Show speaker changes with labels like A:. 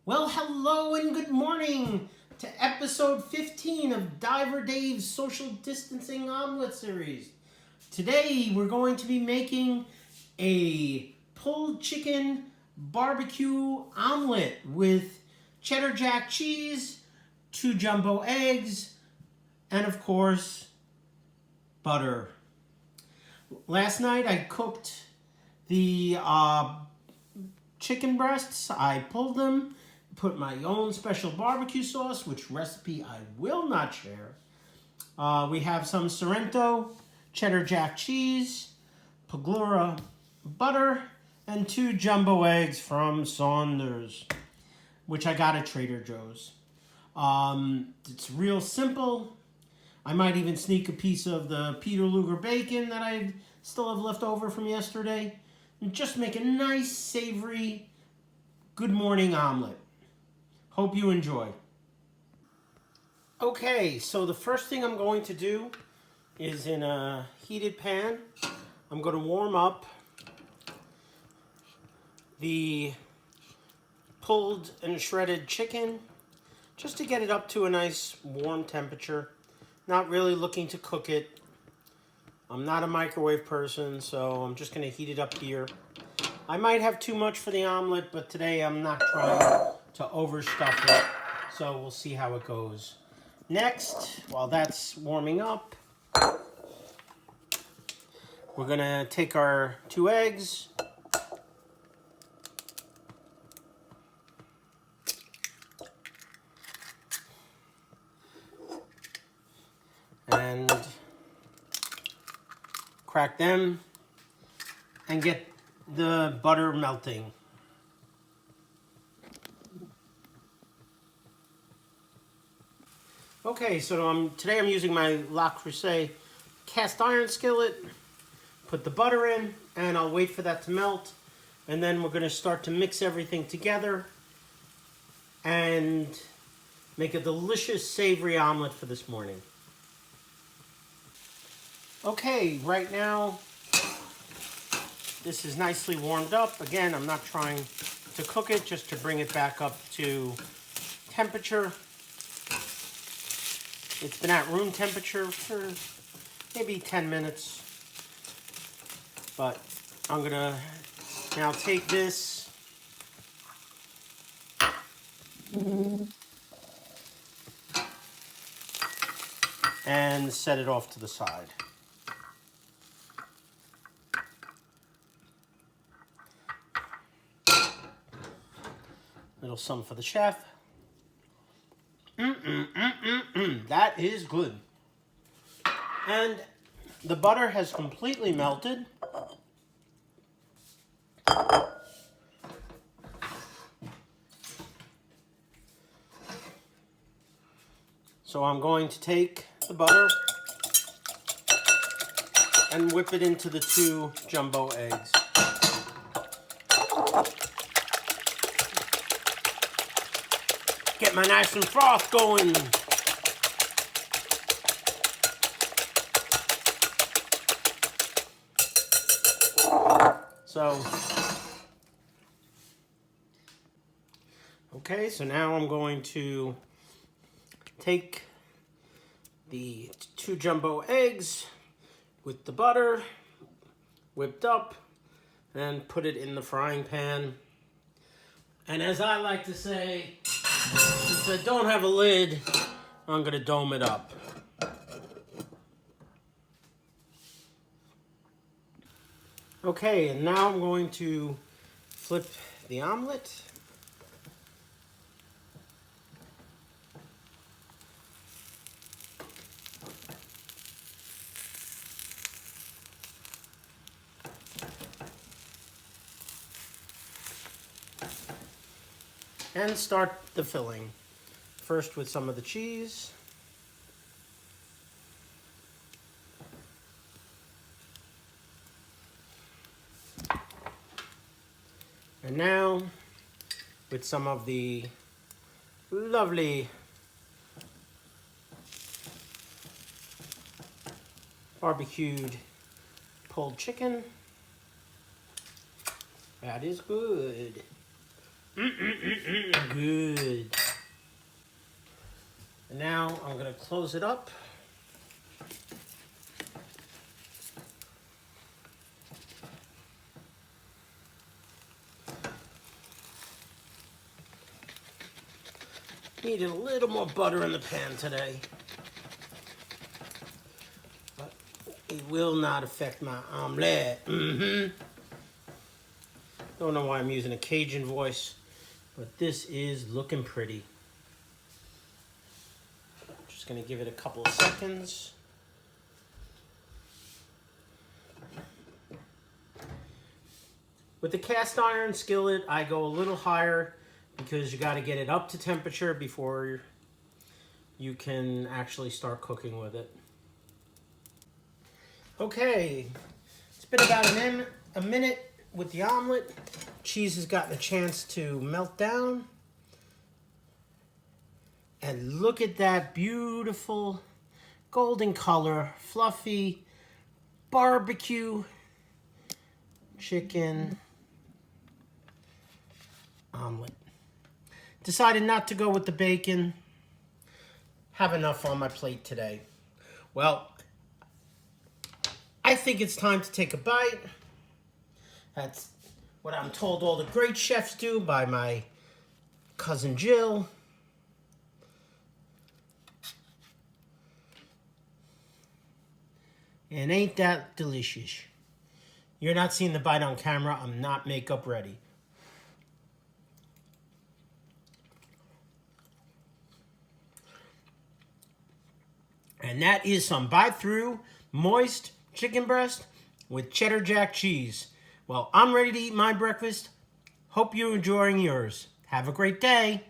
A: Well, hello and good morning to episode 15 of Diver Dave's Social Distancing Omelet Series. Today we're going to be making a pulled chicken barbecue omelet with Cheddar-Jack cheese, 2 jumbo eggs, and of course, butter. Last night I cooked the chicken breasts. I pulled them, put my own special barbecue sauce, which recipe I will not share. We have some Sorrento Cheddar-Jack cheese, Plugra butter, and 2 jumbo eggs from Saunders, which I got at Trader Joe's. It's real simple. I might even sneak a piece of the Peter Luger bacon that I still have left over from yesterday. And just make a nice, savory, good morning omelet. Hope you enjoy. Okay, so the first thing I'm going to do is in a heated pan, I'm going to warm up the pulled and shredded chicken just to get it up to a nice warm temperature. Not really looking to cook it. I'm not a microwave person, so I'm just going to heat it up here. I might have too much for the omelet, but today I'm not trying to overstuff it, so we'll see how it goes. Next, while that's warming up, we're going to take our 2 eggs, and crack them and get the butter melting. Okay, so today I'm using my Creuset cast iron skillet. Put the butter in, and I'll wait for that to melt. And then we're going to start to mix everything together and make a delicious savory omelet for this morning. Okay, right now this is nicely warmed up. Again, I'm not trying to cook it, just to bring it back up to temperature. It's been at room temperature for maybe 10 minutes. But I'm gonna now take this and set it off to the side. Little some for the chef. That is good. And the butter has completely melted. So I'm going to take the butter and whip it into the 2 jumbo eggs. Get my nice and froth going. Okay, so now I'm going to take the 2 jumbo eggs with the butter whipped up and put it in the frying pan. And as I like to say, since I don't have a lid, I'm going to dome it up. Okay, and now I'm going to flip the omelet. And start the filling. First with some of the cheese. And now with some of the lovely barbecued pulled chicken. That is good. Good. And now I'm going to close it up. Needed a little more butter in the pan today. But it will not affect my omelette. Don't know why I'm using a Cajun voice, but this is looking pretty. Just gonna give it a couple of seconds. With the cast iron skillet, I go a little higher because you got to get it up to temperature before you can actually start cooking with it. Okay, it's been about a minute with the omelet. Cheese has gotten a chance to melt down. And look at that beautiful golden color, fluffy barbecue chicken omelet. Decided not to go with the bacon. Have enough on my plate today. Well, I think it's time to take a bite. That's what I'm told all the great chefs do by my cousin Jill. And ain't that delicious? You're not seeing the bite on camera. I'm not makeup ready. And that is some bite-through, moist chicken breast with Cheddar-Jack cheese. Well, I'm ready to eat my breakfast. Hope you're enjoying yours. Have a great day.